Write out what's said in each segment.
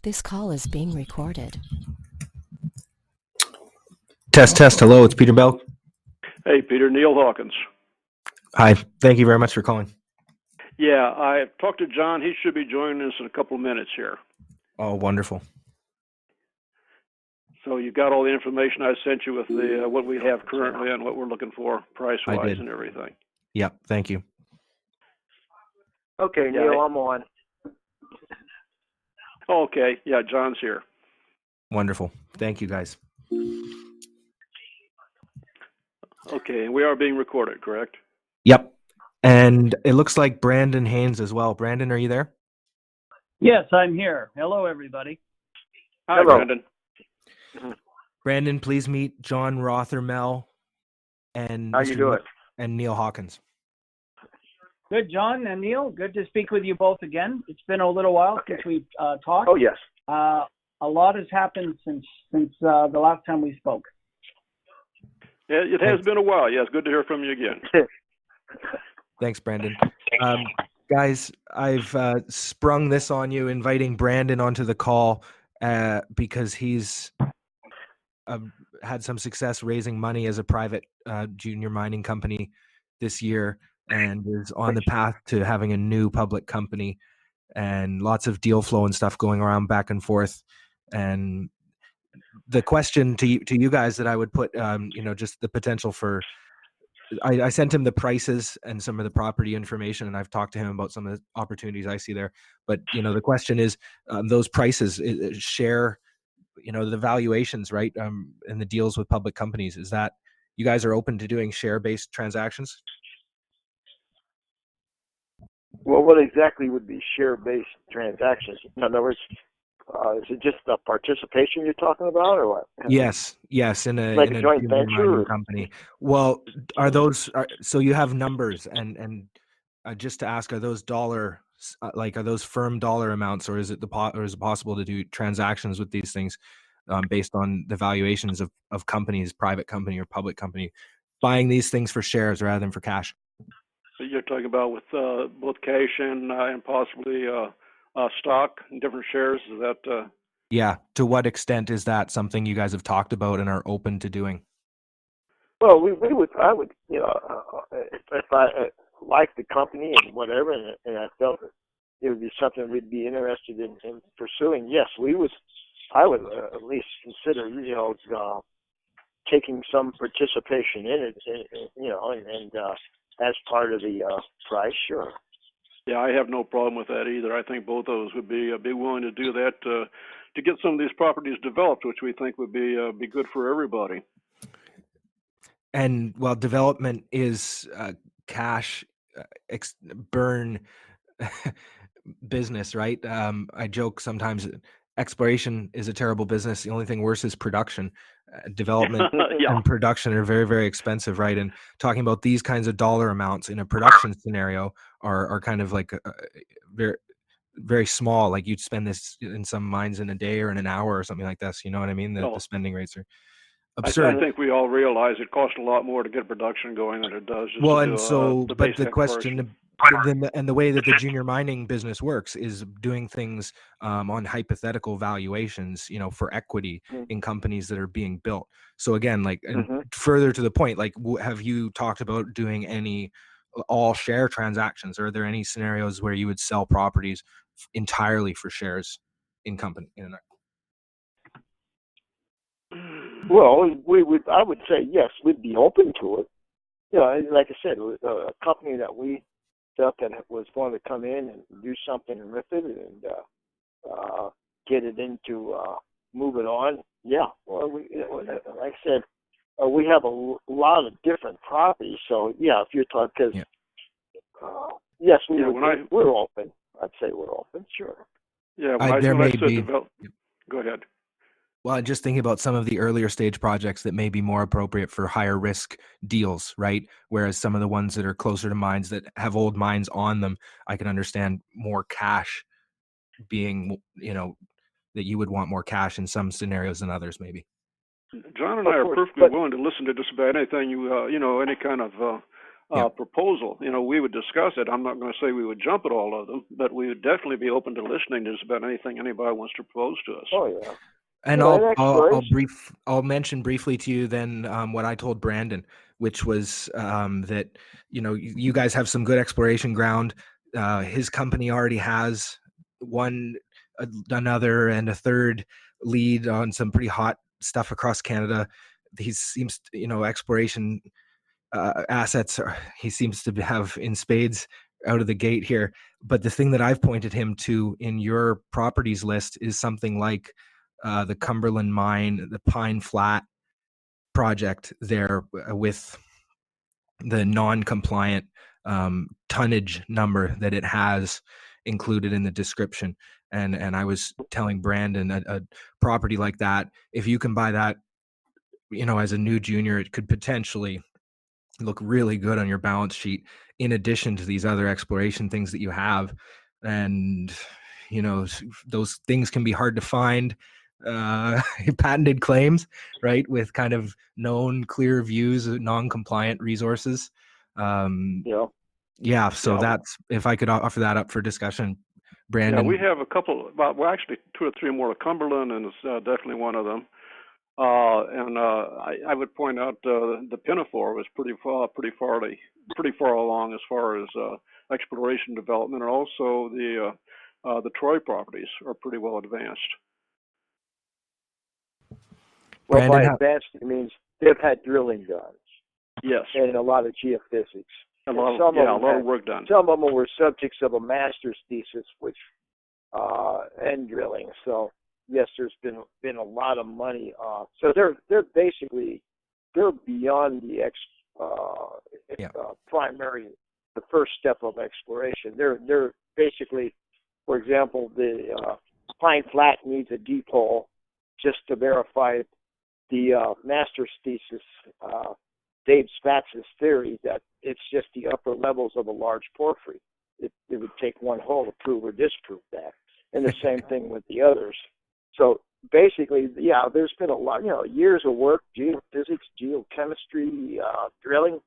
This call is being recorded. Test. Hello, it's Peter Bell. Hey, Peter, Neal Hawkins. Hi, thank you very much for calling. Yeah, I talked to John. He should be joining us in a couple of minutes here. Oh, wonderful. So you got all the information I sent you with the what we have currently and what we're looking for price-wise and everything. Yep, thank you. Okay, Yeah, Neal, I'm on. Okay, yeah, John's here. Wonderful. Thank you, guys. Okay, and we are being recorded, correct? Yep. And it looks like Branden Haynes as well. Branden, are you there? Yes, I'm here. Hello, everybody. Hi, Hello. Branden. Branden, please meet John Rothermel and How you doing? and Neal Hawkins. Good, John and Neal. Good to speak with you both again. It's been a little while since we've talked. Oh, yes. A lot has happened since the last time we spoke. Yeah, it has been a while. Yeah, it's good to hear from you again. Thanks, Branden. Guys, I've sprung this on you, inviting Branden onto the call because he's had some success raising money as a private junior mining company this year and is on the path to having a new public company and lots of deal flow and stuff going around back and forth. And the question to you guys that I would put, just the potential for, I sent him the prices and some of the property information, and I've talked to him about some of the opportunities I see there. But, the question is those prices share, the valuations, right? And the deals with public companies. Is that you guys are open to doing share-based transactions? Well, what exactly would be share-based transactions? In other words, is it just the participation you're talking about, or what? Yes, in a joint junior venture mining or? company. Well, are those so you have numbers and just to ask, are those dollar are those firm dollar amounts, or is it possible to do transactions with these things based on the valuations of companies, private company or public company, buying these things for shares rather than for cash? So you're talking about with both cash and possibly stock and different shares. Is that? Yeah. To what extent is that something you guys have talked about and are open to doing? Well, I would, if I liked the company and whatever, and I felt that it would be something we'd be interested in pursuing. Yes, I would at least consider, taking some participation in it, and as part of the price, sure. Yeah, I have no problem with that either. I think both of those would be willing to do that to get some of these properties developed, which we think would be good for everybody. And while development is cash burn business, right? I joke sometimes exploration is a terrible business. The only thing worse is production. Development Yeah. and production are very, very expensive, right? And talking about these kinds of dollar amounts in a production scenario are kind of like very, very small. Like you'd spend this in some mines in a day or in an hour or something like this. You know what I mean? The spending rates are absurd. I think we all realize it costs a lot more to get production going than it does just Well, to and do, so, the but basic the question, and the way that the junior mining business works is doing things on hypothetical valuations, for equity in companies that are being built. So again, and further to the point, have you talked about doing any all share transactions? Are there any scenarios where you would sell properties entirely for shares in company? Well, I would say yes, we'd be open to it. Like I said, a company that we felt that was going to come in and do something with it and get it into move it on. Yeah, well, like I said, we have a lot of different properties. So yeah, if you're talking, yes, we're open. I'd say we're open. Sure. Yeah, go ahead. Well, just thinking about some of the earlier stage projects that may be more appropriate for higher risk deals, right? Whereas some of the ones that are closer to mines that have old mines on them, I can understand more cash being, that you would want more cash in some scenarios than others, maybe. John and I are perfectly willing to listen to just about anything any kind of proposal, we would discuss it. I'm not going to say we would jump at all of them, but we would definitely be open to listening to just about anything anybody wants to propose to us. Oh yeah. And Well, I'll mention briefly to you then what I told Branden, which was that you guys have some good exploration ground. His company already has another and a third lead on some pretty hot stuff across Canada. He seems exploration assets he seems to have in spades out of the gate here. But the thing that I've pointed him to in your properties list is something like the Cumberland Mine, the Pine Flat project there with the non-compliant tonnage number that it has included in the description. And I was telling Branden a property like that, if you can buy that, as a new junior, it could potentially look really good on your balance sheet in addition to these other exploration things that you have. And those things can be hard to find, patented claims, right, with kind of known clear views of non-compliant resources. So that's, if I could offer that up for discussion, Branden. We have a couple, actually 2 or 3 more. Cumberland, and it's definitely one of them. I would point out the Pinafore was pretty far along as far as exploration development, and also the Troy properties are pretty well advanced. Well, Branden, by advanced, it means they've had drilling done. Yes. And a lot of geophysics. A lot of work done. Some of them were subjects of a master's thesis, and drilling. So yes, there's been a lot of money. So they're basically beyond the primary, the first step of exploration. They're basically, for example, the Pine Flat needs a deep hole just to verify the master's thesis, Dave Spatz's theory that it's just the upper levels of a large porphyry. It would take one hole to prove or disprove that. And the same thing with the others. So basically, there's been a lot, years of work, geophysics, geochemistry, drilling.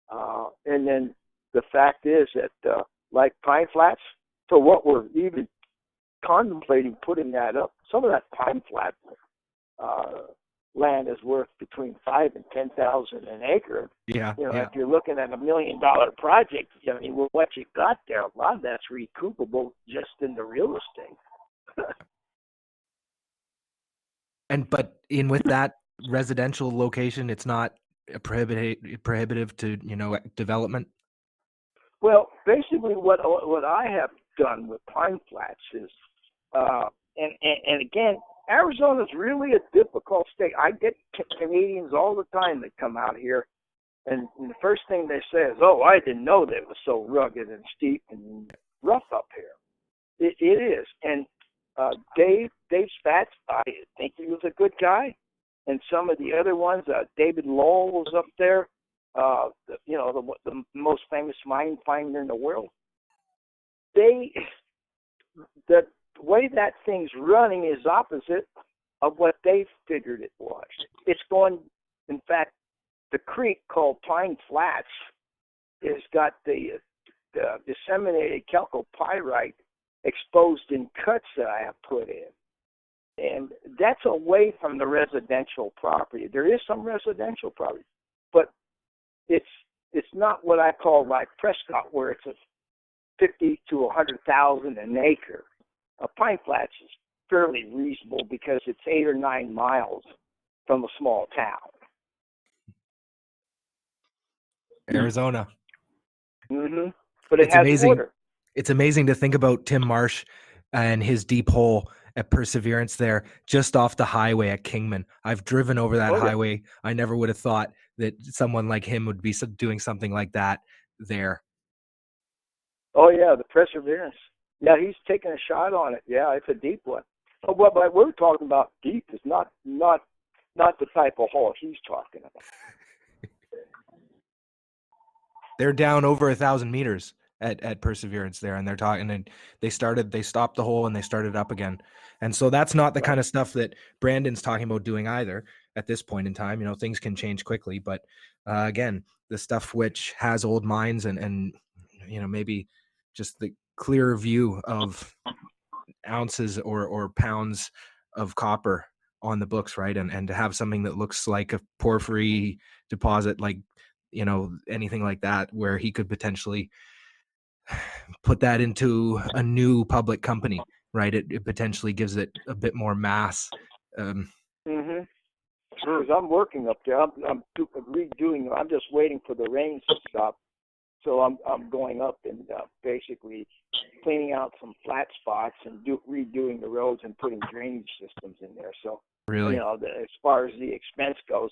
And then the fact is that, like Pine Flats, so what we're even contemplating putting that up, some of that Pine Flat land is worth between $5,000 and $10,000 an acre. If you're looking at $1 million project, what you got there, a lot of that's recoupable just in the real estate. But with that residential location, it's not prohibitive to development. Well, basically, what I have done with Pine Flats is, and again, Arizona's really a difficult state. I get Canadians all the time that come out here, and the first thing they say is, "Oh, I didn't know that it was so rugged and steep and rough up here." It is, and Dave Spatz, I think he was a good guy, and some of the other ones, David Lowell was up there, the most famous mine finder in the world. The way that thing's running is opposite of what they figured it was. It's going, in fact, the creek called Pine Flats has got the disseminated chalcopyrite exposed in cuts that I have put in. And that's away from the residential property. There is some residential property, but it's not what I call like Prescott, where it's a 50 to 100,000 an acre. Pine Flats is fairly reasonable because it's 8 or 9 miles from a small town. Arizona. Mm-hmm. But it's amazing. Water. It's amazing to think about Tim Marsh and his deep hole at Perseverance there, just off the highway at Kingman. I've driven over that highway. I never would have thought that someone like him would be doing something like that there. Oh yeah, the Perseverance. Yeah, he's taking a shot on it. Yeah, it's a deep one. But what we're talking about deep is not the type of hole he's talking about. They're down over 1,000 meters at Perseverance there, and they're talking, and they stopped the hole and they started up again. And so that's not the kind of stuff that Branden's talking about doing either at this point in time. Things can change quickly, but again, the stuff which has old mines and maybe just the clearer view of ounces or pounds of copper on the books, right? And to have something that looks like a porphyry deposit, like anything like that, where he could potentially put that into a new public company, right? It potentially gives it a bit more mass. Because I'm working up there. I'm redoing. I'm just waiting for the rains to stop. So I'm going up and basically cleaning out some flat spots and redoing the roads and putting drainage systems in there. So really, as far as the expense goes,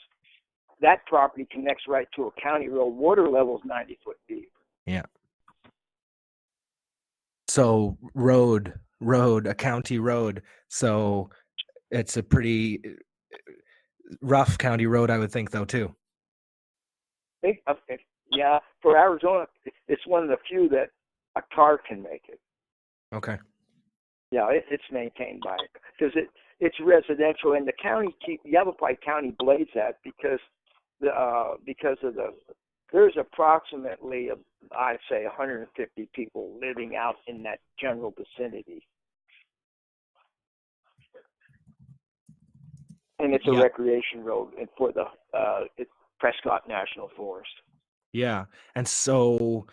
that property connects right to a county road. Water level is 90 foot deep. Yeah. So a county road. So it's a pretty rough county road, I would think, though, too. Yeah, for Arizona, it's one of the few that a car can make it. Okay. Yeah, it's maintained by it because it's residential, and the county Yavapai County blades that because of there's approximately I'd say 150 people living out in that general vicinity, and it's a recreation road, and for the it's Prescott National Forest. Yeah, and so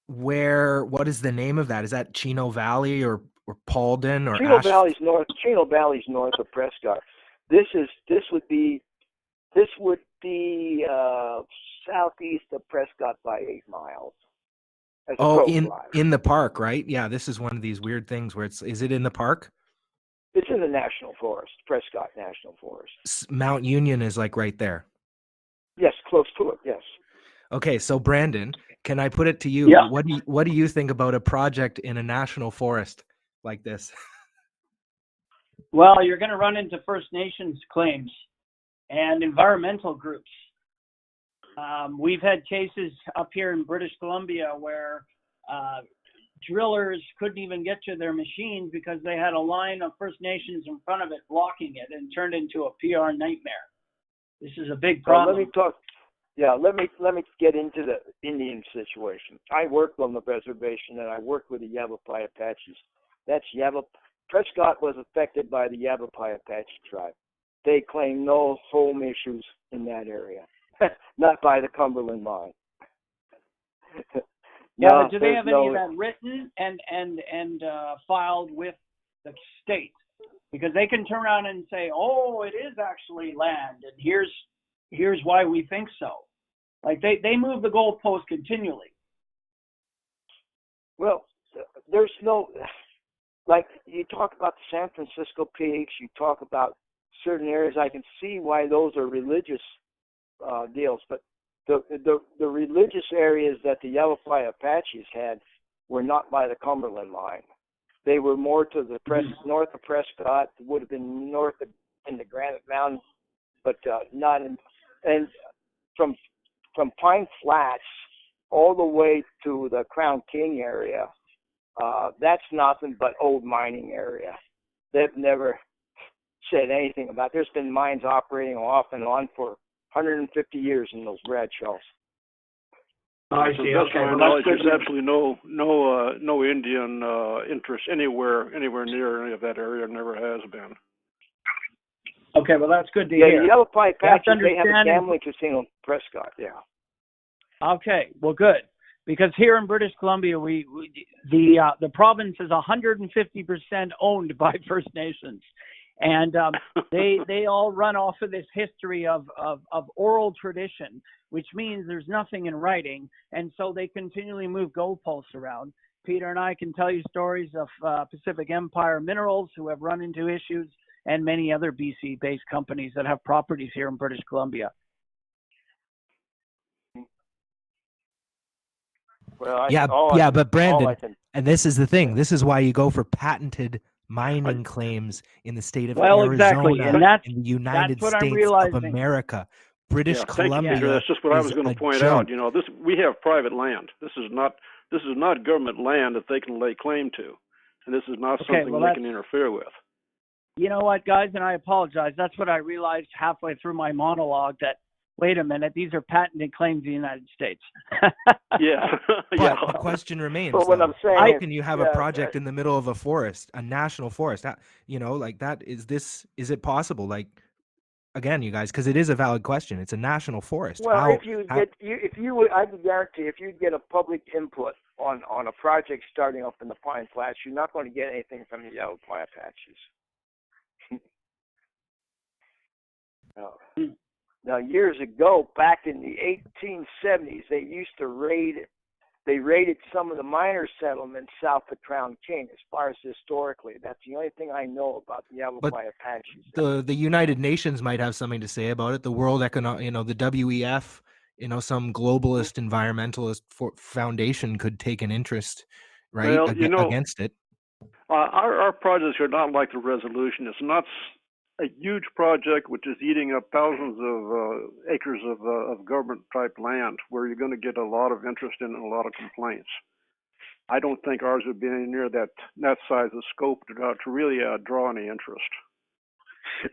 what is the name of that? Is that Chino Valley or Paulden or Chino Valley's north of Prescott. This would be southeast of Prescott by 8 miles. In the park, right? Yeah, this is one of these weird things where is it in the park? It's in the National Forest, Prescott National Forest. Mount Union is like right there. Yes, close to it, yes. Okay, so Branden, can I put it to you? Yeah. What do you think about a project in a national forest like this? Well, you're going to run into First Nations claims and environmental groups. We've had cases up here in British Columbia where drillers couldn't even get to their machines because they had a line of First Nations in front of it blocking it, and turned into a PR nightmare. This is a big problem. Let me get into the Indian situation. I worked on the reservation and I worked with the Yavapai Apaches. Prescott was affected by the Yavapai Apache tribe. They claim no home issues in that area, not by the Cumberland Line. But do they have any of that written and filed with the state? Because they can turn around and say, "Oh, it is actually land, and here's why we think so." Like they move the goalpost continually. Well, there's no, like you talk about the San Francisco Peaks, you talk about certain areas. I can see why those are religious deals, but the religious areas that the Yavapai Apaches had were not by the Cumberland Line. They were more to the north of Prescott. Would have been north in the Granite Mountains, but not in. And from Pine Flats all the way to the Crown King area, that's nothing but old mining area. They've never said anything about. There's been mines operating off and on for 150 years in those Bradshaws. I see. Okay. Well, there's absolutely no Indian interest anywhere near any of that area. Never has been. Okay, well that's good to hear. The Yavapai Apaches, they have a gambling casino in Prescott. Yeah. Okay, well good, because here in British Columbia, the province is 150% owned by First Nations, and they all run off of this history of oral tradition, which means there's nothing in writing, and so they continually move goalposts around. Peter and I can tell you stories of Pacific Empire Minerals who have run into issues, and many other BC-based companies that have properties here in British Columbia. Well, but Branden, and this is the thing. This is why you go for patented mining claims in the state of Arizona, exactly. And that's, in the United States of America. British Columbia. Thank you, Peter. That's just what I was going to point out. We have private land. This is not government land that they can lay claim to, and this is not something they can interfere with. You know what, guys, and I apologize. That's what I realized halfway through my monologue, that wait a minute, these are patented claims of the United States. Yeah. But Yeah. the question remains, But what though, I'm saying how is, can you have a project in the middle of a forest, a national forest? Like that, is it possible? Like, again, you guys, because it is a valid question. It's a national forest. well, How, if you would, I can guarantee, if you get a public input on a project starting up in the Pine Flats, you're not going to get anything from the Yavapai Apaches. Now, years ago, back in the 1870s, they used to raided some of the miner settlements south of Crown King. As far as historically, that's the only thing I know about the Yavapai Apaches. the United Nations might have something to say about it. The World Economic, the WEF, some globalist environmentalist foundation could take an interest, right, Well, against it. our projects are not like the resolution. It's not a huge project which is eating up thousands of acres of government type land where you're going to get a lot of interest in and a lot of complaints. I don't think ours would be any near that size of scope to really draw any interest.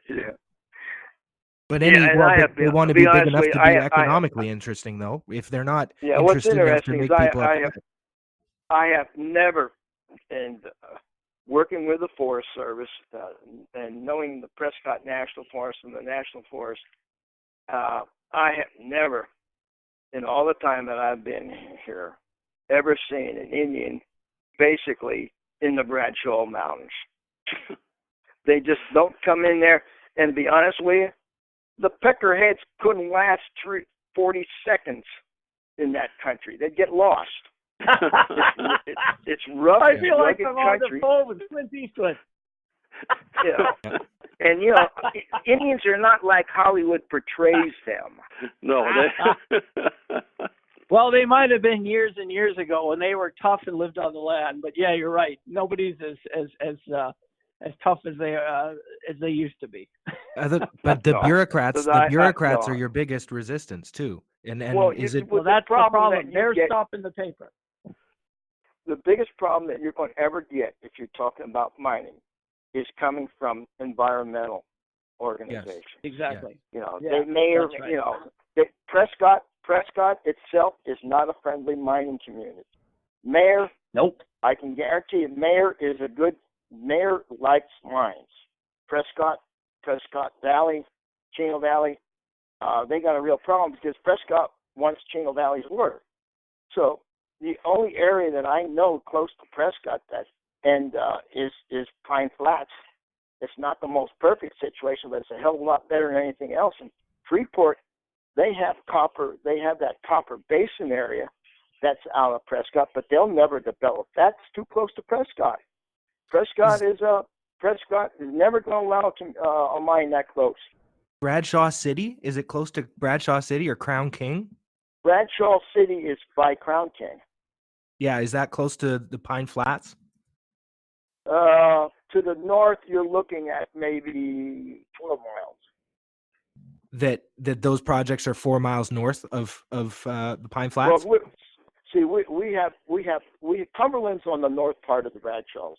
Yeah. But they want to be big enough to be economically interesting, though. If they're not interested enough to make people upset. I have never, and working with the Forest Service and knowing the Prescott National Forest and the National Forest, I have never, in all the time that I've been here, ever seen an Indian basically in the Bradshaw Mountains. They just don't come in there. And to be honest with you, the peckerheads couldn't last 40 seconds in that country. They'd get lost. It's rough. I feel like I'm on country. the phone with Clint Eastwood. And Indians are not like Hollywood portrays them. No, Well, they might have been years and years ago when they were tough and lived on the land. But yeah, you're right. Nobody's as tough as they used to be. But the bureaucrats are your biggest resistance too. And well, is it? Well, that's the problem. They're stopping the paper. The biggest problem that you're going to ever get if you're talking about mining is coming from environmental organizations. Yes, exactly. They may, right. Prescott itself is not a friendly mining community. Mayor, nope. I can guarantee you, Mayor likes mines. Prescott Valley, Chino Valley, they got a real problem because Prescott wants Chino Valley's water. So the only area that I know close to Prescott is Pine Flats. It's not the most perfect situation, but it's a hell of a lot better than anything else. And Freeport, they have copper. They have that copper basin area that's out of Prescott, but they'll never develop. That's too close to Prescott. Prescott is never going to allow a mine that close. Bradshaw City? Is it close to Bradshaw City or Crown King? Bradshaw City is by Crown King. Yeah, is that close to the Pine Flats? To the north, you're looking at maybe 12 miles. That those projects are 4 miles north of the Pine Flats. Well, we have Cumberland's on the north part of the Bradshaws.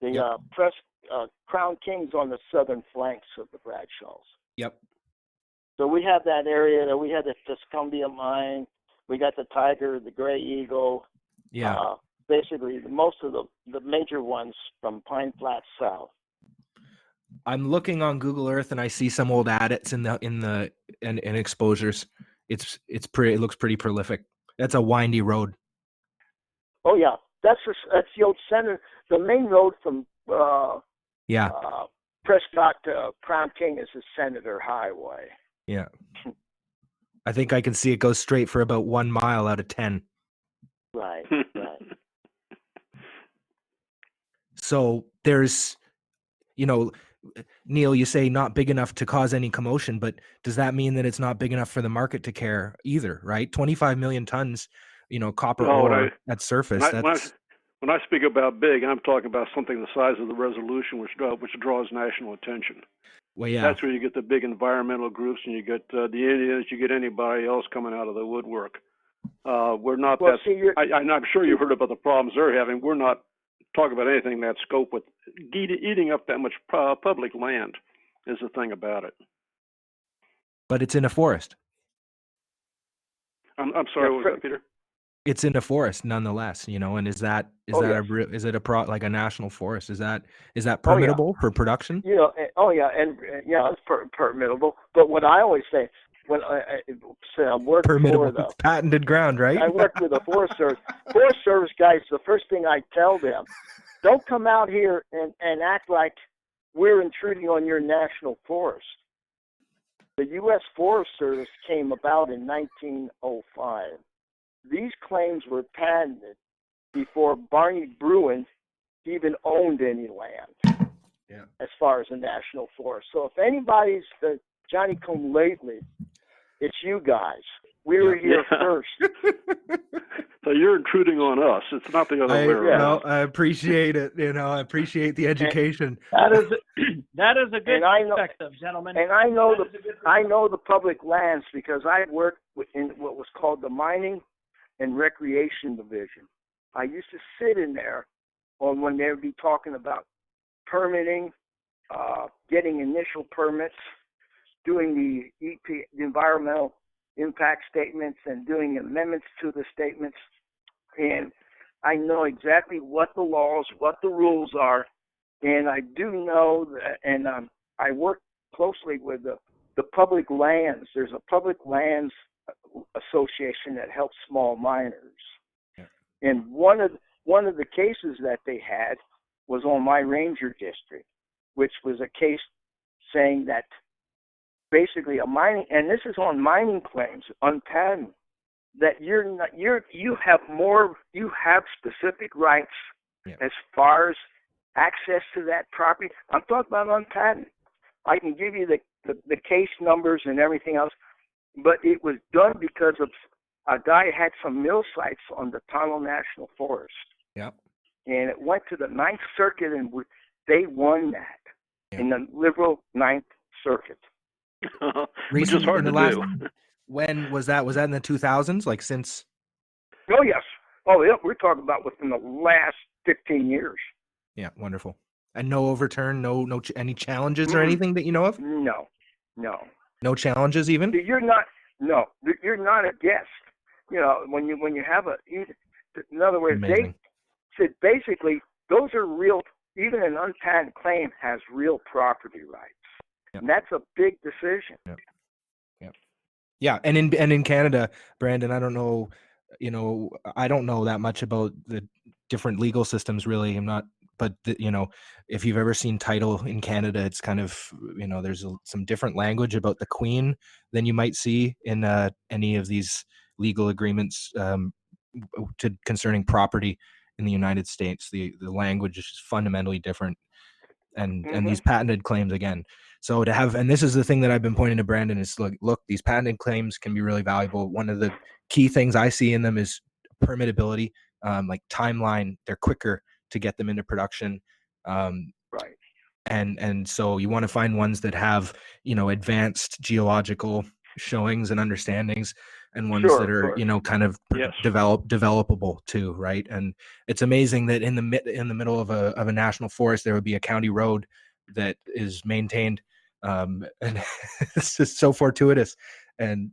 The Crown King's on the southern flanks of the Bradshaws. Yep. So we have that area. We have the Tuscumbia mine. We got the Tiger, the Gray Eagle. Yeah. Basically, most of the major ones from Pine Flats south. I'm looking on Google Earth and I see some old adits in exposures. It's pretty. It looks pretty prolific. That's a windy road. Oh yeah, that's the old center. The main road from Prescott to Crown King is the Senator Highway. Yeah. I think I can see it goes straight for about 1 mile out of 10. Right. So there's, Neal, you say not big enough to cause any commotion, but does that mean that it's not big enough for the market to care either, right? 25 million tons, copper ore at surface. When I speak about big, I'm talking about something the size of the resolution, which draws national attention. Well, yeah. That's where you get the big environmental groups, and you get the Indians, you get anybody else coming out of the woodwork. We're not I'm sure you heard about the problems they're having. We're not talking about anything that scope with eating up that much public land is the thing about it. But it's in a forest. I'm sorry, what was that, Peter? It's in a forest nonetheless, and is that Oh, yes. is it like a national forest? Is that Oh, yeah. permittable for production? And it's permittable. But what I always say, when I worked Permittable, for it's patented ground, right? I worked with the Forest Service. Forest Service guys, the first thing I tell them, don't come out here and act like we're intruding on your national forest. The U.S. Forest Service came about in 1905. These claims were patented before Barney Bruin even owned any land, as far as a national forest. So if anybody's the Johnny come lately, it's you guys. We were here first. So you're intruding on us. It's not the other way around. No, I appreciate it. I appreciate the education. That is a good perspective, gentlemen. And I know the public lands because I worked in what was called the Mining and Recreation Division. I used to sit in there when they would be talking about permitting, getting initial permits, doing the environmental impact statements, and doing amendments to the statements. And I know exactly what the laws, what the rules are, and I do know that, and I work closely with the public lands. There's a public lands association that helps small miners. Yeah. And one of the cases that they had was on my ranger district, which was a case saying that basically a mining, and this is on mining claims, unpatented, that you have specific rights as far as access to that property. I'm talking about unpatented. I can give you the case numbers and everything else, but it was done because of a guy had some mill sites on the Tonto National Forest. Yep. And it went to the Ninth Circuit, and they won that in the liberal Ninth Circuit. Which is hard to do. When was that? Was that in the 2000s? Like since? Oh, yes. Oh, yeah. We're talking about within the last 15 years. Yeah, wonderful. And no overturn, no any challenges or anything that you know of? No. No challenges even? You're not a guest. When you have in other words, Amazing. They said basically those are real, even an unpatented claim has real property rights. Yep. And that's a big decision. Yep. Yeah, and in Canada, Branden, I don't know, I don't know that much about the different legal systems really. I'm not, but if you've ever seen title in Canada, it's kind of, there's some different language about the Queen than you might see in any of these legal agreements concerning property in the United States. The language is fundamentally different, and these patented claims again. So to have, and this is the thing that I've been pointing to Branden is look, these patented claims can be really valuable. One of the key things I see in them is permittability, like timeline. They're quicker to get them into production. Right. And so you want to find ones that have, advanced geological showings and understandings, and ones that are, kind of developable too. Right. And it's amazing that in the middle of a national forest, there would be a county road that is maintained. And it's just so fortuitous. And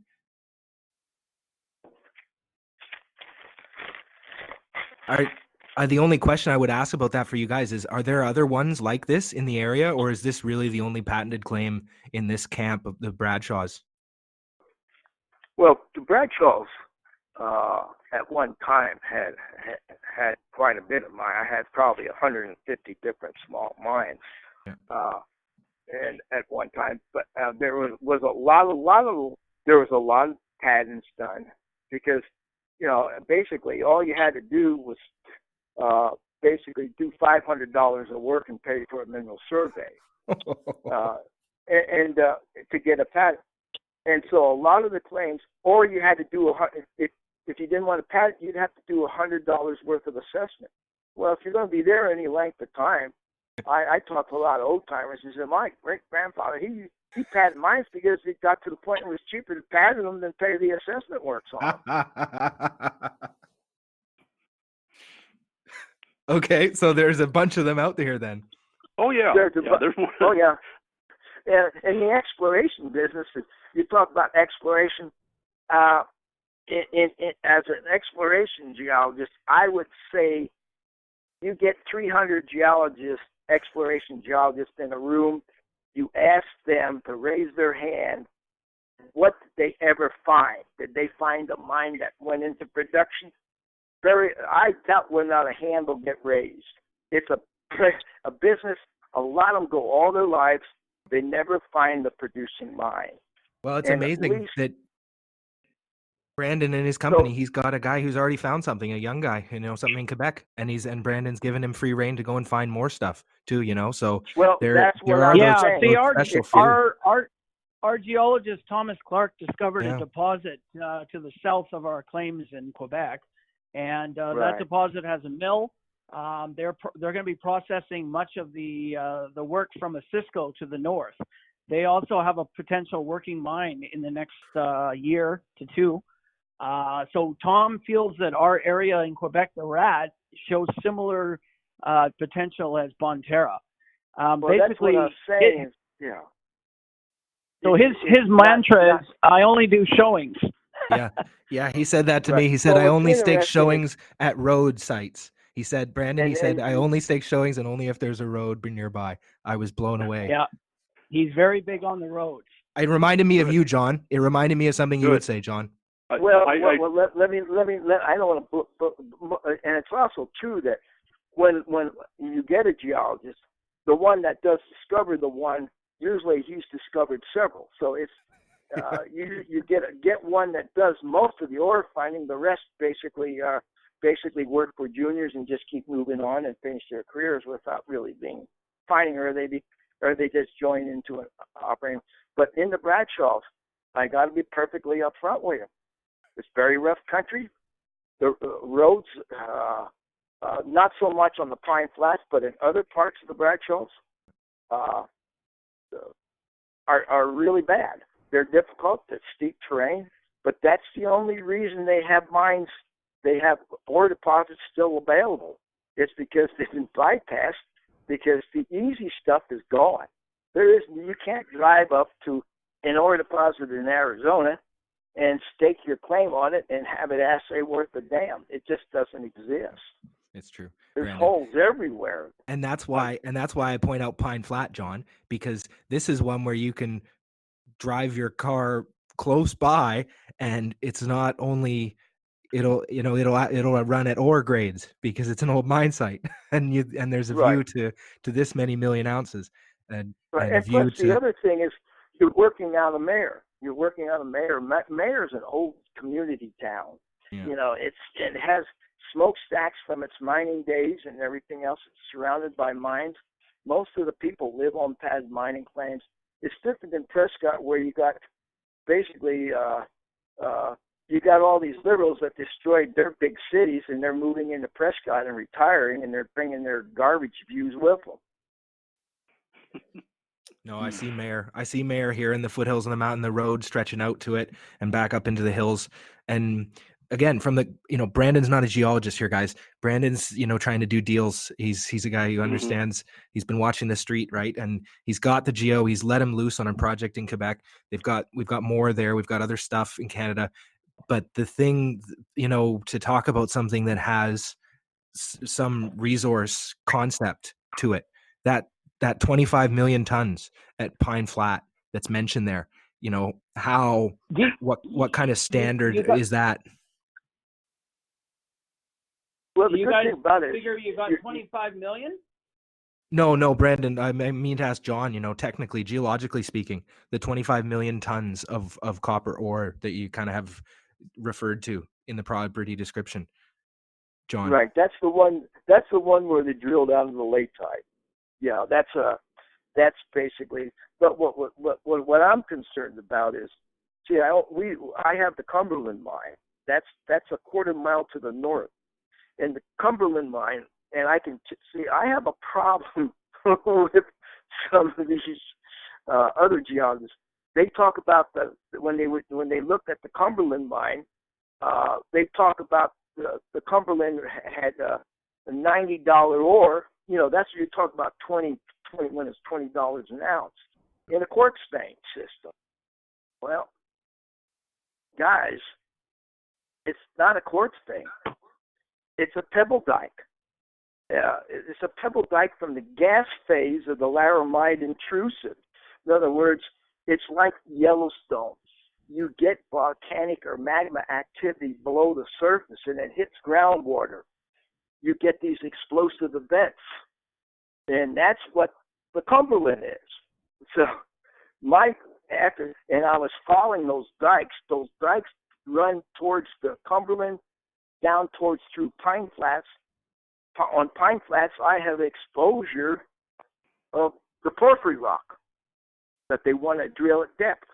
the only question I would ask about that for you guys is, are there other ones like this in the area, or is this really the only patented claim in this camp of the Bradshaws? Well, the Bradshaws at one time had quite a bit of mine. I had probably 150 different small mines. And at one time, but there was a lot of patents done because basically all you had to do was basically do $500 of work and pay for a mineral survey, and to get a patent. And so a lot of the claims, or you had to do if you didn't want a patent, you'd have to do $100 worth of assessment. Well, if you're going to be there any length of time, I talked to a lot of old timers and said, my great grandfather, he patented mines because it got to the point where it was cheaper to patent them than pay the assessment works on them. Okay, so there's a bunch of them out there then. Oh yeah, there's more. Oh yeah. And in the exploration business, you talk about exploration. as an exploration geologist, I would say you get 300 geologists, exploration geologists in a room. You ask them to raise their hand. What did they ever find? Did they find a mine that went into production? I doubt whether not a hand will get raised. It's a business. A lot of them go all their lives. They never find the producing mine. Well, it's amazing that Branden and his company, he's got a guy who's already found something, a young guy, something in Quebec, and Branden's given him free reign to go and find more stuff too, So that's what our geologist Thomas Clark discovered a deposit to the south of our claims in Quebec, and that deposit has a mill. They're going to be processing much of the work from Osisko to the north. They also have a potential working mine in the next year to two. So Tom feels that our area in Quebec that we're at shows similar potential as Bonterra. Basically, that's what I'm saying. So his mantra is, I only do showings. Yeah, he said that to me. He said, I only stake showings at road sites. He said, Branden, I only stake showings and only if there's a road nearby. I was blown away. Yeah, he's very big on the roads. It reminded me of you, John. It reminded me of something you would say, John. Let me. I don't want to, and it's also true that when you get a geologist, the one that does discover the one, usually he's discovered several. So it's you get one that does most of the ore finding. The rest basically work for juniors and just keep moving on and finish their careers without really being finding, or they just join into an operating. But in the Bradshaws, I got to be perfectly upfront with you. It's very rough country. The roads, not so much on the Pine Flats, but in other parts of the Bradshaws, are really bad. They're difficult. It's steep terrain, but that's the only reason they have mines. They have ore deposits still available. It's because they've been bypassed. Because the easy stuff is gone. You can't drive up to an ore deposit in Arizona and stake your claim on it and have it assay worth a damn. It just doesn't exist. It's true. There's holes everywhere. And that's why I point out Pine Flat, John, because this is one where you can drive your car close by and it's not only it'll run at ore grades because it's an old mine site and there's a view to this many million ounces and a view plus the other thing is you're working out of Mayer. Mayer's an old community town. Yeah. It has smokestacks from its mining days and everything else. It's surrounded by mines. Most of the people live on past mining claims. It's different than Prescott, where you got basically you got all these liberals that destroyed their big cities and they're moving into Prescott and retiring and they're bringing their garbage views with them. No, I see Mayer here in the foothills of the mountain, the road stretching out to it and back up into the hills. And again, from the, Branden's not a geologist here, guys. Branden's, trying to do deals. He's a guy who understands. He's been watching the street, right? And he's got the geo. He's let him loose on a project in Quebec. We've got more there. We've got other stuff in Canada. But the thing, to talk about something that has some resource concept to it, that 25 million tons at Pine Flat that's mentioned there, what kind of standard is that? Well, the you good guys thing about it, figure you got 25 million? No, Branden, I mean to ask John, technically, geologically speaking, the 25 million tons of copper ore that you kind of have referred to in the property description, John. Right, that's the one where they drilled out of the lake tide. Yeah, that's basically. But what I'm concerned about is, I have the Cumberland Line. That's a quarter mile to the north, and the Cumberland Line, and I can see I have a problem with some of these other geologists. They talk about when they looked at the Cumberland Mine, they talk about the Cumberland had a $90 ore. That's what you talk about 20 when it's $20 an ounce in a quartz vein system. Well, guys, it's not a quartz vein. It's a pebble dike. It's a pebble dike from the gas phase of the Laramide intrusive. In other words, it's like Yellowstone. You get volcanic or magma activity below the surface, and it hits groundwater. You get these explosive events, and that's what the Cumberland is. So and I was following those dikes. Those dikes run towards the Cumberland, down towards through Pine Flats. On Pine Flats, I have exposure of the porphyry rock that they want to drill at depth.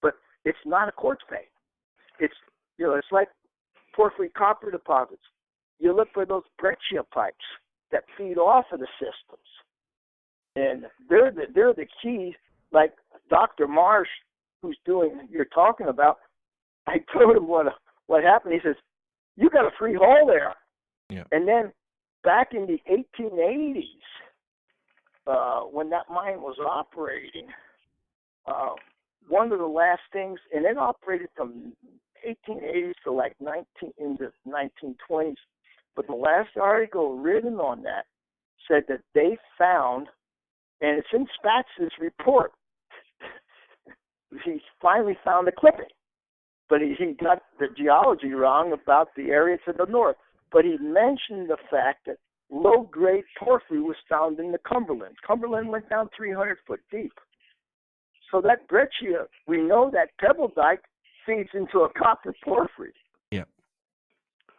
But it's not a quartz vein. It's it's like porphyry copper deposits. You look for those breccia pipes that feed off of the systems, and they're the key. Like Dr. Marsh, you're talking about, I told him what happened. He says, "You got a free hole there." Yeah. And then back in the 1880s, when that mine was operating, one of the last things, and it operated from 1880s to like into 1920s, but the last article written on that said that they found, and it's in Spatz's report, he finally found a clipping, but he got the geology wrong about the area to the north. But he mentioned the fact that low-grade porphyry was found in the Cumberland. Cumberland went down 300 foot deep. So that breccia, we know that pebble dike feeds into a copper porphyry. Yeah.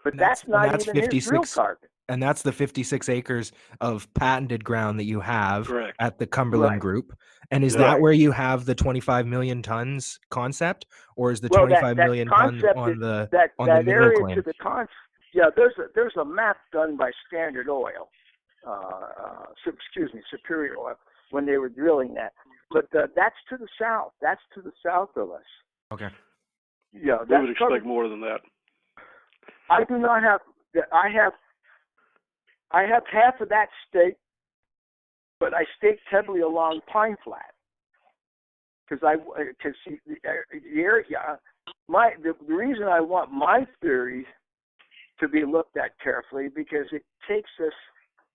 But that's not even 56, his real target. And that's the 56 acres of patented ground that you have Correct. at the Cumberland Right. Group. And is Right. that where you have the 25 million tons concept, or is the 25 million tons on the mineral area claim? to the concept? Yeah, there's a map done by Standard Oil, Superior Oil, when they were drilling that. But that's to the south. That's to the south of us. Okay. Yeah, We would expect more than that. I do not have. I have half of that stake, but I staked heavily along Pine Flat because the area. The reason I want my theory to be looked at carefully because it takes us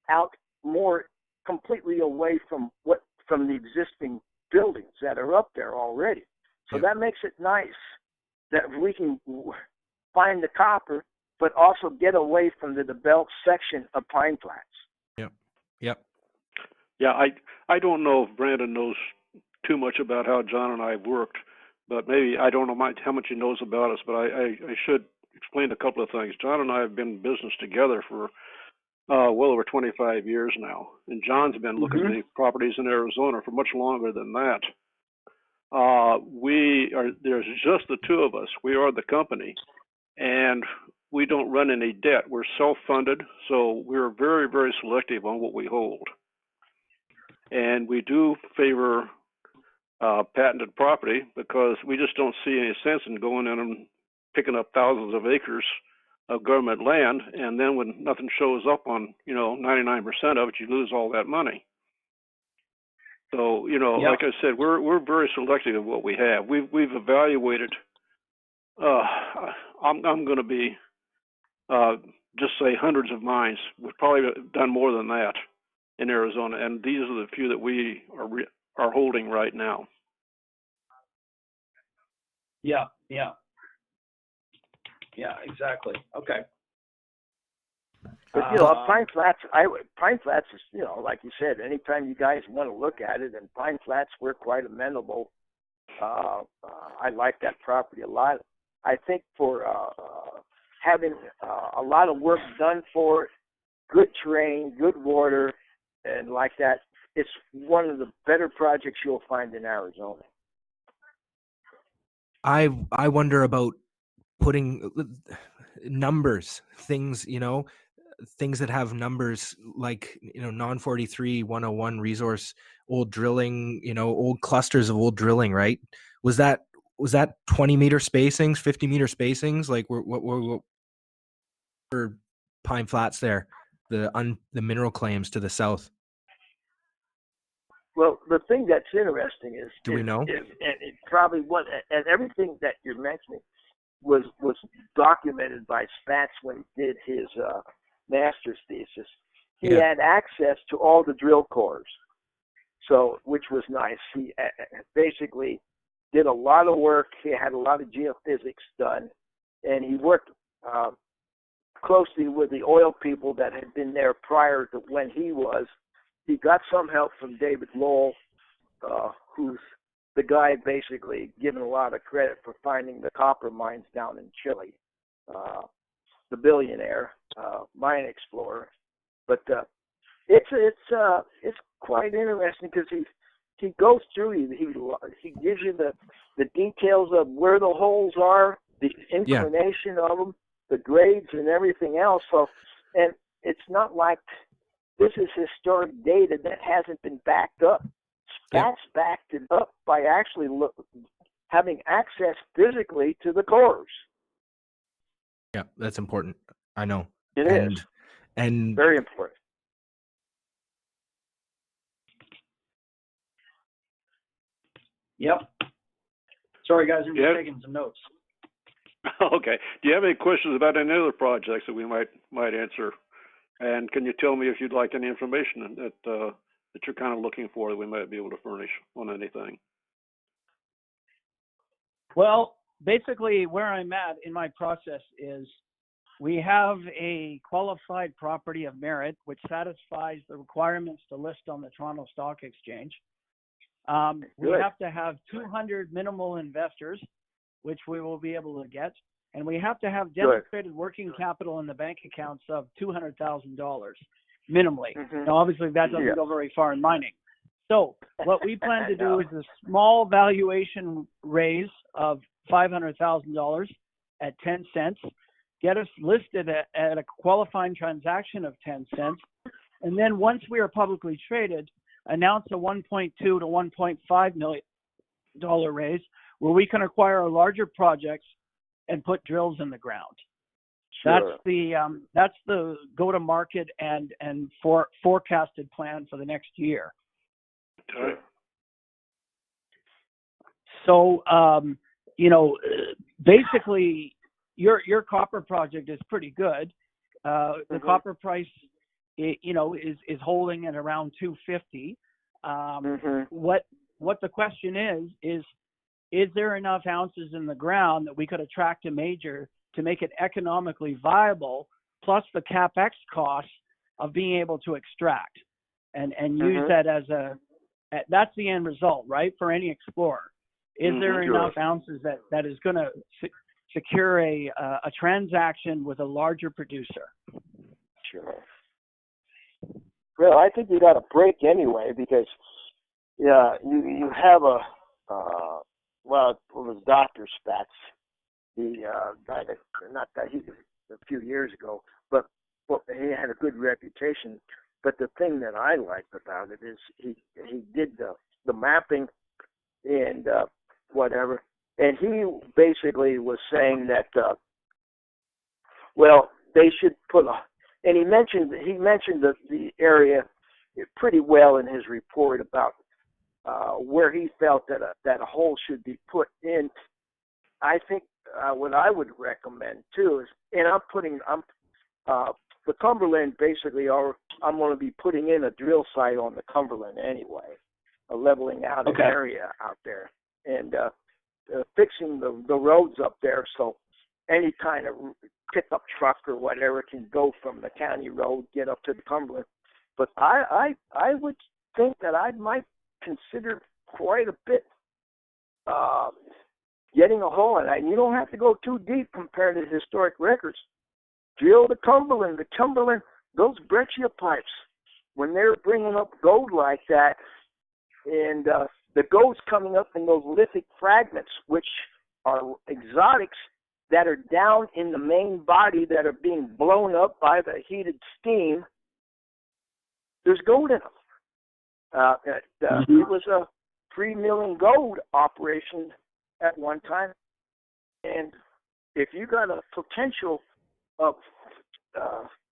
out more completely away from the existing buildings that are up there already. So Yep. that makes it nice that we can find the copper, but also get away from the belt section of Pine Flats. Yep. Yeah, I don't know if Branden knows too much about how John and I have worked, but maybe I don't know how much he knows about us, but I should explain a couple of things. John and I have been in business together for well over 25 years now, and John's been looking at properties in Arizona for much longer than that. There's just the two of us. We are the company, and we don't run any debt. We're self-funded, so we're very, very selective on what we hold. And we do favor patented property because we just don't see any sense in going in and picking up thousands of acres of government land, and then when nothing shows up on 99% of it, you lose all that money. So like I said, we're very selective of what we have. We've evaluated. I'm going to be just say hundreds of mines. We've probably done more than that in Arizona, and these are the few that we are holding right now. Yeah, exactly. Okay. But Pine Flats is like you said, anytime you guys want to look at it, and Pine Flats, we're quite amenable. I like that property a lot. I think for having a lot of work done for it, good terrain, good water, and like that, it's one of the better projects you'll find in Arizona. I wonder about putting numbers, things that have numbers like non 43 101 resource, old drilling, old clusters of old drilling, right? Was that 20 meter spacings, 50 meter spacings? Like what were Pine Flats there, the mineral claims to the south? Well, the thing that's interesting is, do we know? And it probably and everything that you're mentioning, was documented by Spatz when he did his master's thesis. He had access to all the drill cores, so which was nice. He basically did a lot of work. He had a lot of geophysics done, and he worked closely with the oil people that had been there prior to when he was. He got some help from David Lowell, who's the guy basically given a lot of credit for finding the copper mines down in Chile, the billionaire mine explorer. But it's quite interesting because he goes through, he gives you the details of where the holes are, the inclination of them, the grades and everything else. So, and it's not like this is historic data that hasn't been backed up. Spatz backed it up by actually having access physically to the cores. Yeah, that's important. I know. It is. And very important. Yep. Sorry, guys, I'm just taking some notes. Okay. Do you have any questions about any other projects that we might answer? And can you tell me if you'd like any information that you're kind of looking for that we might be able to furnish on anything? Well, basically where I'm at in my process is we have a qualified property of merit which satisfies the requirements to list on the Toronto Stock Exchange. We have to have 200 minimal investors, which we will be able to get. And we have to have demonstrated working capital in the bank accounts of $200,000 minimally. Mm-hmm. Now, obviously, that doesn't go very far in mining. So what we plan to do is a small valuation raise of $500,000 at 10 cents, get us listed at a qualifying transaction of 10 cents. And then once we are publicly traded, announce a $1.2 to $1.5 million raise where we can acquire larger projects and put drills in the ground. Sure. That's the go-to-market and forecasted plan for the next year. Okay. So, basically, your copper project is pretty good. The copper price, is holding at around $2.50. What the question is there enough ounces in the ground that we could attract a major to make it economically viable, plus the CapEx costs of being able to extract and use that that's the end result, right? For any explorer. Is there enough ounces that is going to secure a transaction with a larger producer? Sure. Well, I think you got a break anyway because, you have it was Dr. Spatz, the guy a few years ago, but he had a good reputation. But the thing that I liked about it is he did the mapping and whatever, and he basically was saying that they should put and he mentioned the area pretty well in his report about where he felt that a hole should be put in. I think what I would recommend too is, and the Cumberland basically, I'm going to be putting in a drill site on the Cumberland anyway, leveling out an area out there, and fixing the roads up there so any kind of pickup truck or whatever can go from the county road, get up to the Cumberland. But I would think that I might consider quite a bit getting a hole, and you don't have to go too deep compared to historic records. Drill the Cumberland. The Cumberland, those breccia pipes, when they're bringing up gold like that, and the gold's coming up in those lithic fragments, which are exotics that are down in the main body that are being blown up by the heated steam. There's gold in them. It was a 3 million gold operation at one time, and if you got a potential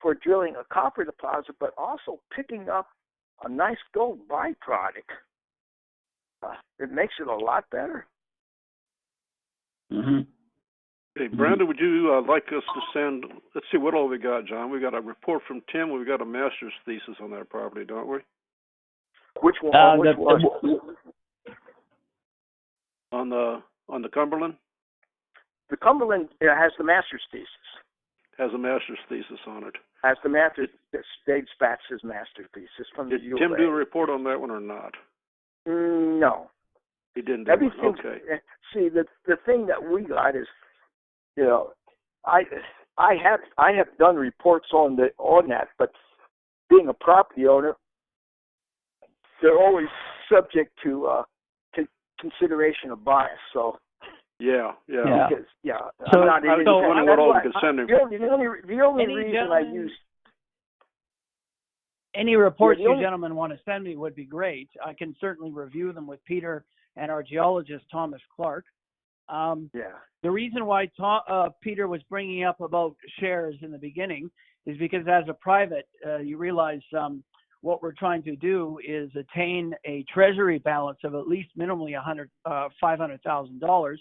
for drilling a copper deposit, but also picking up a nice gold byproduct, it makes it a lot better. Hey, Branden, would you like us to send, let's see, what all we got, John? We got a report from Tim. We've got a master's thesis on that property, don't we? Which one? Which one? On the Cumberland? The Cumberland has the master's thesis. Has a master's thesis on it. Has the master's, dates back his master's thesis from Did the U. Tim do a report on that one or not? No. He didn't do Everything. it. Okay. See, the thing that we got is, I have done reports on that, but being a property owner, they're always subject to consideration of bias. So yeah. Because, So, I'm not so wondering what all the consent the only reason I use any reports Yeah, you gentlemen want to send me would be great. I can certainly review them with Peter and our geologist, Thomas Clark. The reason why Peter was bringing up about shares in the beginning is because as a private, you realize what we're trying to do is attain a treasury balance of at least minimally $500,000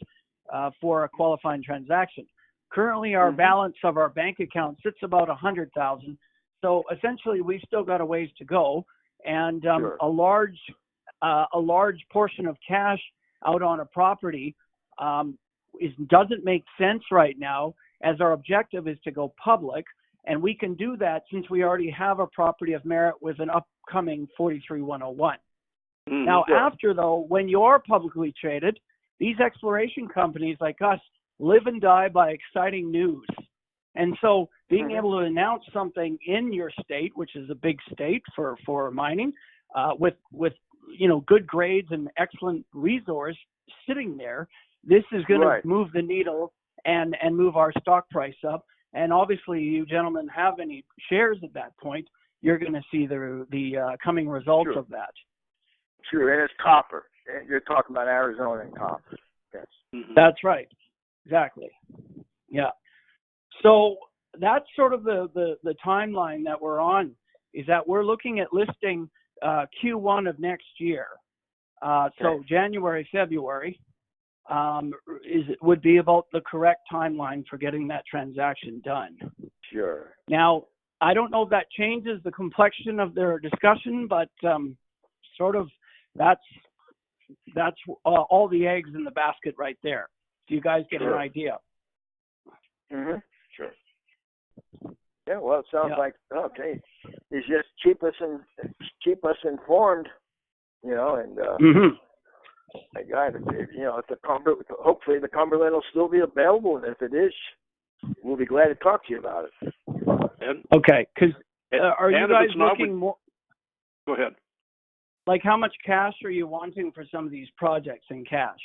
for a qualifying transaction. Currently, our balance of our bank account sits about $100,000. So essentially, we've still got a ways to go, and a large portion of cash out on a property doesn't make sense right now, as our objective is to go public, and we can do that since we already have a property of merit with an upcoming 43101. Now, after though, when you're publicly traded, these exploration companies like us live and die by exciting news. And so being able to announce something in your state, which is a big state for mining, with good grades and excellent resource sitting there, this is going to move the needle and move our stock price up. And obviously, you gentlemen have any shares at that point, you're going to see the coming results of that. Sure, and it's copper. You're talking about Arizona and copper. Yes. That's right. Exactly. Yeah. So that's sort of the timeline that we're on, is that we're looking at listing Q1 of next year. So January, February would be about the correct timeline for getting that transaction done. Sure. Now, I don't know if that changes the complexion of their discussion, but sort of that's all the eggs in the basket right there. So you guys get an idea. Sure. Yeah, well, it sounds like, okay, it's just keep us informed, and I got it. Hopefully the Cumberland will still be available, and if it is, we'll be glad to talk to you about it. Okay, because are you guys looking more? Go ahead. Like, how much cash are you wanting for some of these projects in cash?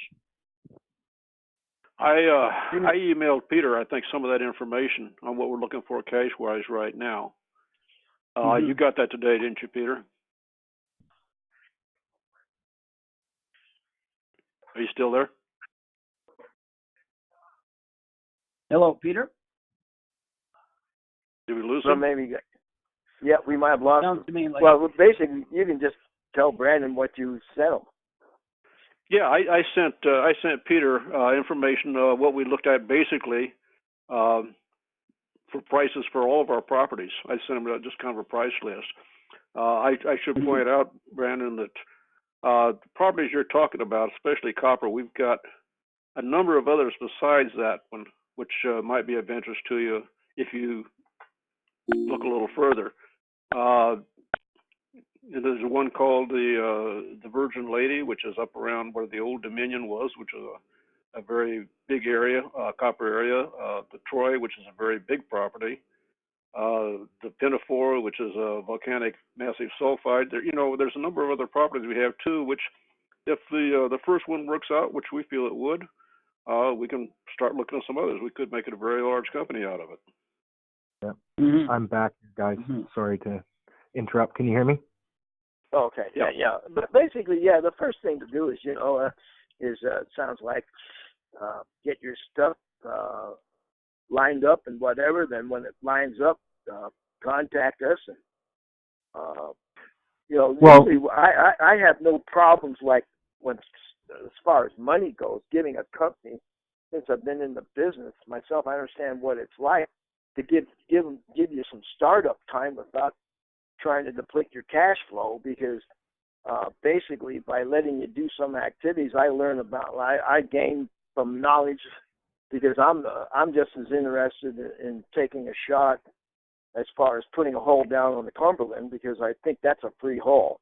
I emailed Peter, I think, some of that information on what we're looking for cash-wise right now. You got that today, didn't you, Peter? Are you still there? Hello, Peter? Did we lose Well, him? maybe. Yeah, we might have lost him. To me like, well, basically, you can just tell Branden what you sent him. Yeah, I sent Peter information what we looked at basically for prices for all of our properties. I sent him just kind of a price list. I should point out, Branden, that the properties you're talking about, especially copper, we've got a number of others besides that one, which might be of interest to you if you look a little further. There's one called the Virgin Lady, which is up around where the old Dominion was, which is a very big area, copper area. The Troy, which is a very big property. The Pinafore, which is a volcanic massive sulfide. There's a number of other properties we have too, which if the first one works out, which we feel it would, we can start looking at some others. We could make it a very large company out of it. Yeah, I'm back, guys. Sorry to interrupt. Can you hear me? Okay. Yeah. But basically, the first thing to do is, it sounds like get your stuff lined up and whatever. Then when it lines up, contact us. And, usually I have no problems like as far as money goes, giving a company since I've been in the business myself, I understand what it's like to give you some startup time without trying to deplete your cash flow, because basically by letting you do some activities, I gain some knowledge, because I'm just as interested in taking a shot as far as putting a hole down on the Cumberland, because I think that's a free hole.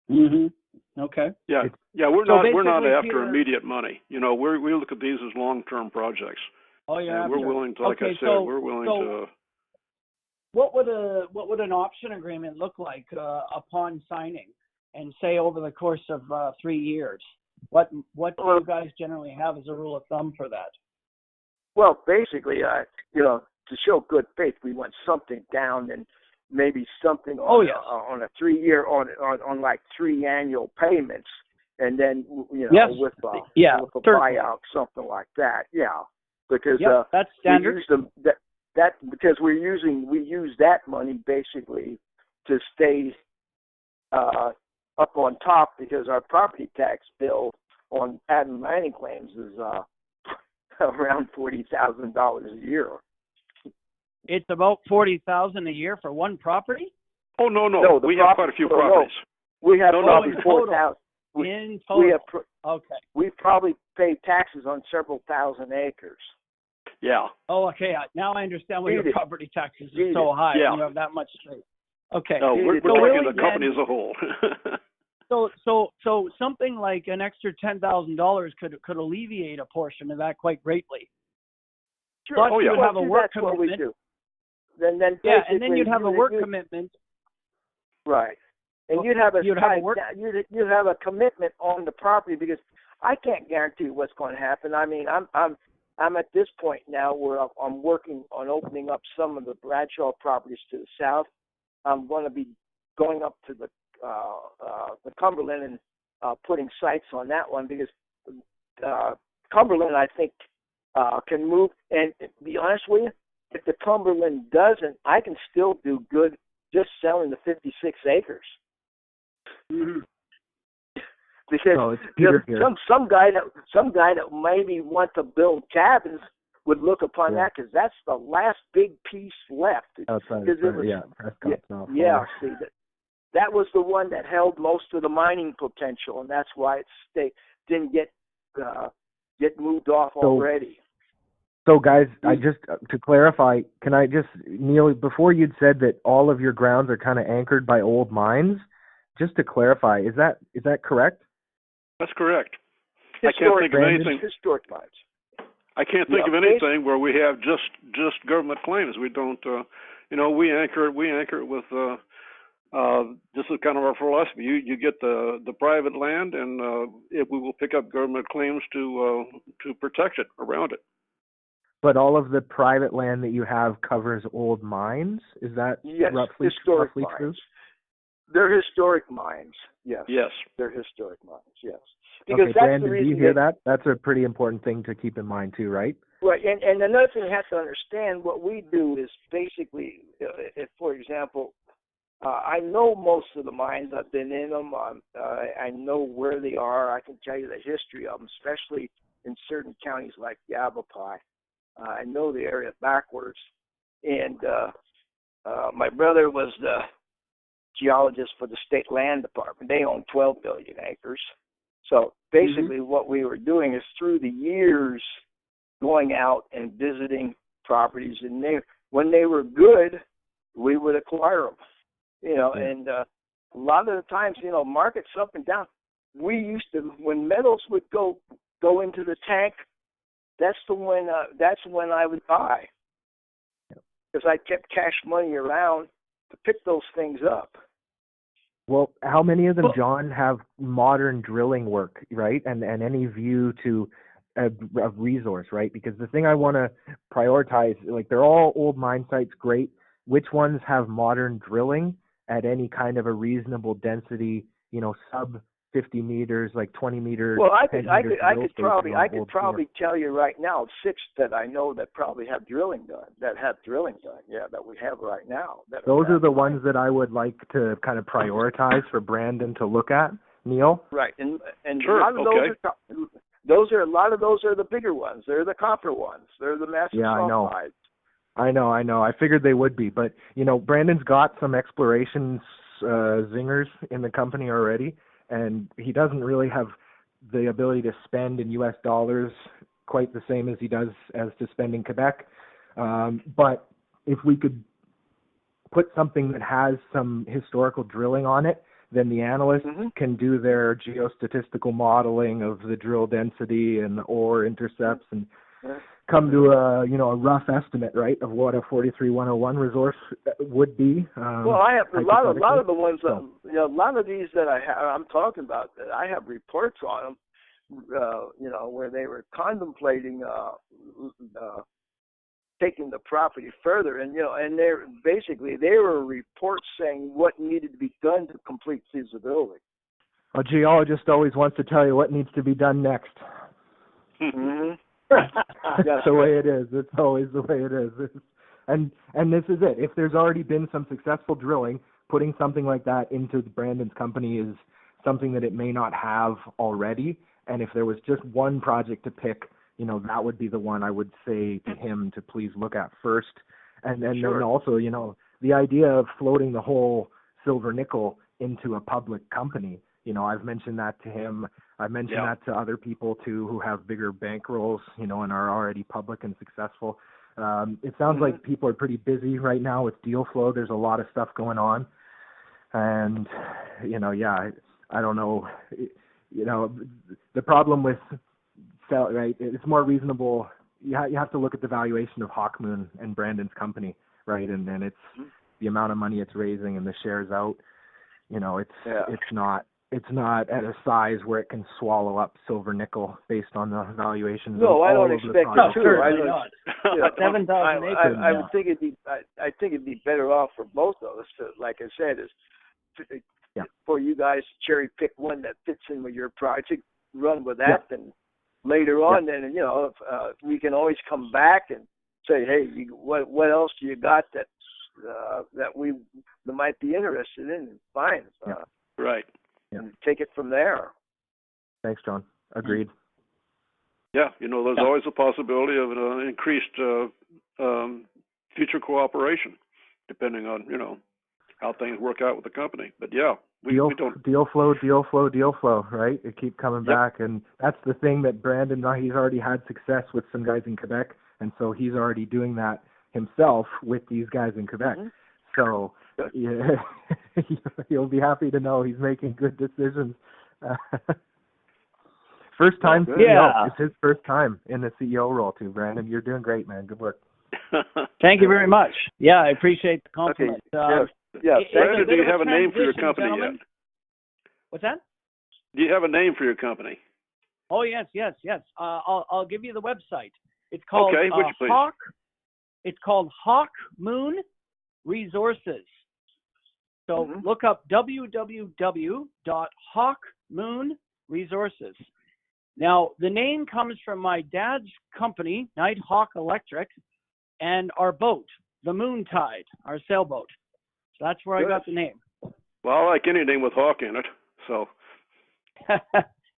Mhm. Okay. Yeah, we're not after immediate money. You know, we look at these as long-term projects. Oh, yeah. We're willing to, like I said, we're willing to. What would an option agreement look like upon signing, and say over the course of 3 years? What do you guys generally have as a rule of thumb for that? Well, basically, to show good faith, we want something down, and maybe something on a 3 year on like 3 annual payments, and then with a buyout, something like that. Yeah, because that's standard. We use that money basically to stay up on top, because our property tax bill on patent mining claims is around $40,000 a year. It's about $40,000 a year for one property? Oh, no. We have quite a few properties. We have probably 4,000. In total. Okay. We probably pay taxes on several thousand acres. Yeah. Oh, okay. Now I understand why your property taxes are so high. Yeah. And you have that much space. Okay. No, we're talking really the company as a whole. So something like an extra $10,000 could alleviate a portion of that quite greatly. Sure. Plus, you would have a work that's what we commitment. do. Then and then you'd have a work commitment. Right. And you'd have a commitment on the property, because I can't guarantee what's going to happen. I mean, I'm at this point now where I'm working on opening up some of the Bradshaw properties to the south. I'm going to be going up to the Cumberland and putting sites on that one, because Cumberland, I think, can move. And to be honest with you, if the Cumberland doesn't, I can still do good just selling the 56 acres. Mm-hmm. Because some guy that maybe want to build cabins would look upon that, because that's the last big piece left. Outside Prescott. See, that was the one that held most of the mining potential, and that's why it didn't get moved off already. So, guys, I just to clarify, can I just, Neal, before you'd said that all of your grounds are kind of anchored by old mines, just to clarify, is that correct? That's correct. I can't think of anything. Historic mines. I can't think of anything where we have just government claims. We don't. We anchor it with. This is kind of our philosophy. You get the private land, and we will pick up government claims to protect it around it. But all of the private land that you have covers old mines? Is that roughly true? They're historic mines, yes. Yes. They're historic mines, yes. Because okay, Branden, do you hear that? That's a pretty important thing to keep in mind too, right? Right, and another thing you have to understand, what we do is basically, if, for example, I know most of the mines. I've been in them. I know where they are. I can tell you the history of them, especially in certain counties like Yavapai. I know the area backwards. And my brother was the geologist for the State Land Department. They own 12 billion acres. So basically what we were doing is through the years going out and visiting properties. And when they were good, we would acquire them. And a lot of the times, markets up and down. We used to, when metals would go into the tank, that's when I would buy, because I kept cash money around to pick those things up. Well, how many of them, John, have modern drilling work, right? And any view to a resource, right? Because the thing I want to prioritize, like, they're all old mine sites, great. Which ones have modern drilling at any kind of a reasonable density, sub 50 meters, like 20 meters? Well, I could probably tell you right now 6 that I know that probably have drilling done. Yeah, that we have right now. Those are the ones that I would like to kind of prioritize for Branden to look at, Neal. Right, and sure, a lot of those those are a lot of those are the bigger ones. They're the copper ones. They're the massive sulfides. I know. I figured they would be, but Branden's got some exploration zingers in the company already, and he doesn't really have the ability to spend in U.S. dollars quite the same as he does as to spend in Quebec. But if we could put something that has some historical drilling on it, then the analysts can do their geostatistical modeling of the drill density and the ore intercepts and come to a rough estimate, right, of what a 43-101 resource would be. Well, I have a lot of the ones that, a lot of these that I'm talking about, that I have reports on them, where they were contemplating taking the property further, and they were reports saying what needed to be done to complete feasibility. A geologist always wants to tell you what needs to be done next. That's the way it is. It's always the way it is. And this is it. If there's already been some successful drilling, putting something like that into Branden's company is something that it may not have already. And if there was just one project to pick, that would be the one I would say to him to please look at first. And then also, the idea of floating the whole silver nickel into a public company, I've mentioned that to him. I've mentioned that to other people too who have bigger bankrolls, and are already public and successful. It sounds like people are pretty busy right now with deal flow. There's a lot of stuff going on. And, I don't know, the problem with right, it's more reasonable. You have to look at the valuation of Hawkmoon and Branden's company, right? And then it's the amount of money it's raising and the shares out. It's not at a size where it can swallow up silver nickel based on the valuations. No, I don't expect it to. I think it'd be better off for both of us to, like I said, for you guys to cherry pick one that fits in with your project, run with that, and later on, then we can always come back and say, hey, what else do you got that we might be interested in? Fine, right, and take it from there. Thanks, John. Agreed. Yeah, there's always a possibility of an increased future cooperation, depending on how things work out with the company. But we don't deal flow, right? It keep coming back, and that's the thing that Branden, he's already had success with some guys in Quebec, and so he's already doing that himself with these guys in Quebec. So you'll be happy to know he's making good decisions. First time CEO. It's his first time in the CEO role too, Branden. You're doing great, man. Good work. Thank you very much. Yeah, I appreciate the compliment. Branden, do you have a name for your company yet? What's that? Do you have a name for your company? Oh, yes. I'll give you the website. It's called would you please? It's called Hawkmoon Resources. So look up www.hawkmoonresources. Now, the name comes from my dad's company, Nighthawk Electric, and our boat, the Moon Tide, our sailboat. So that's where I got the name. Well, I like anything with hawk in it, so.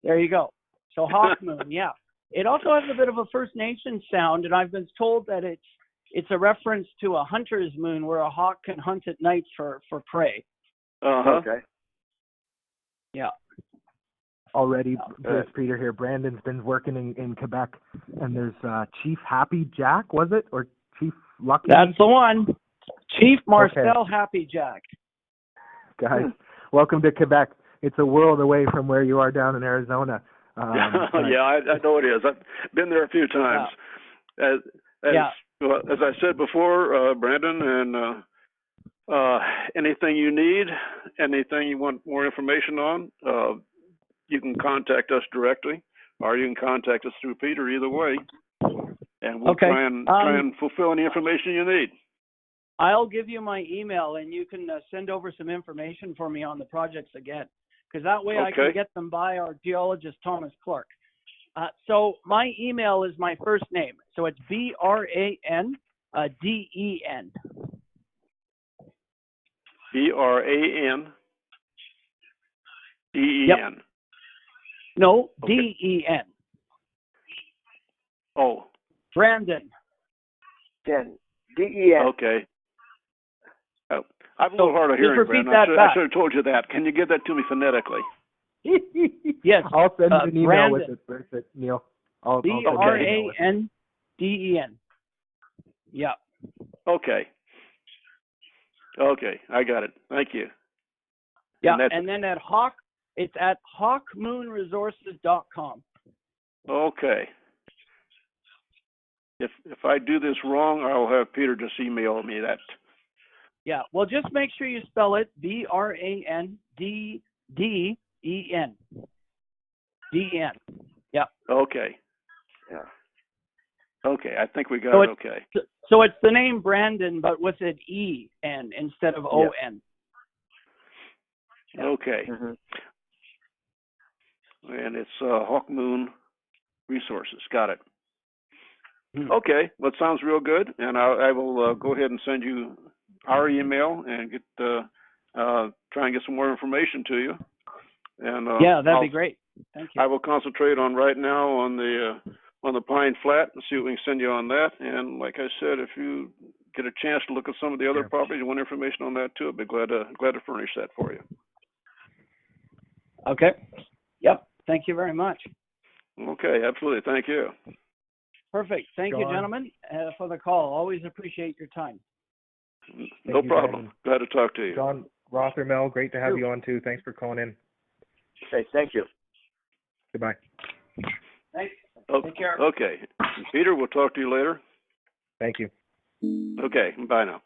There you go. So Hawkmoon, yeah. It also has a bit of a First Nation sound, and I've been told that it's a reference to a hunter's moon where a hawk can hunt at night for prey. Okay. Yeah. Already, there's Peter here. Branden's been working in Quebec, and there's Chief Happy Jack, was it? Or Chief Lucky? That's the one. Chief Marcel Happy Jack. Guys, welcome to Quebec. It's a world away from where you are down in Arizona. I know it is. I've been there a few times. As I said before, Branden, and anything you need, anything you want more information on, you can contact us directly, or you can contact us through Peter. Either way, and we'll try and fulfill any information you need. I'll give you my email, and you can send over some information for me on the projects again, because that way I can get them by our geologist, Thomas Clark. So my email is my first name. So it's BRANDEN. BRANDEN. Yep. No, DEN. Oh, Branden. Den. D-E-N. okay. Oh, I'm a So, little hard of just hearing, repeat Brandon. that I back. should have told you that. Can you give that to me phonetically? Yes. I'll send you an email with Branden. it, Neal. I'll send you an email with it. Branden. Yeah. Okay. Okay, I got it. Thank you. Yeah. And And then it's at hawkmoonresources.com. Okay. If I do this wrong, I'll have Peter just email me that. Yeah. Well, just make sure you spell it Branden. D-E-N. D-E-N. Yeah. Okay. Yeah. Okay, I think we got So it. Okay. So it's the name Branden, but with an E-N instead of O-N. Yeah. Okay. Mm-hmm. And it's Hawkmoon Resources. Got it. Hmm. Okay, well, it sounds real good, and I will go ahead and send you our email and get try and get some more information to you. And Yeah, that'd be great. Thank you. I will concentrate on right now on the Pine Flat and see what we can send you on that. And like I said, if you get a chance to look at some of the other properties and want information on that too, I'd be glad to furnish that for you. Okay. Yep. Thank you very much. Okay, absolutely. Thank you. Perfect. Thank you, John. gentlemen, for the call. Always appreciate your time. No you, problem. Glad to talk to you. John Rothermel, great to have you on too. Thanks for calling in. Okay, thank you. Goodbye. Thanks. Oh, Take care. okay. Peter, we'll talk to you later. Thank you. Okay, bye now.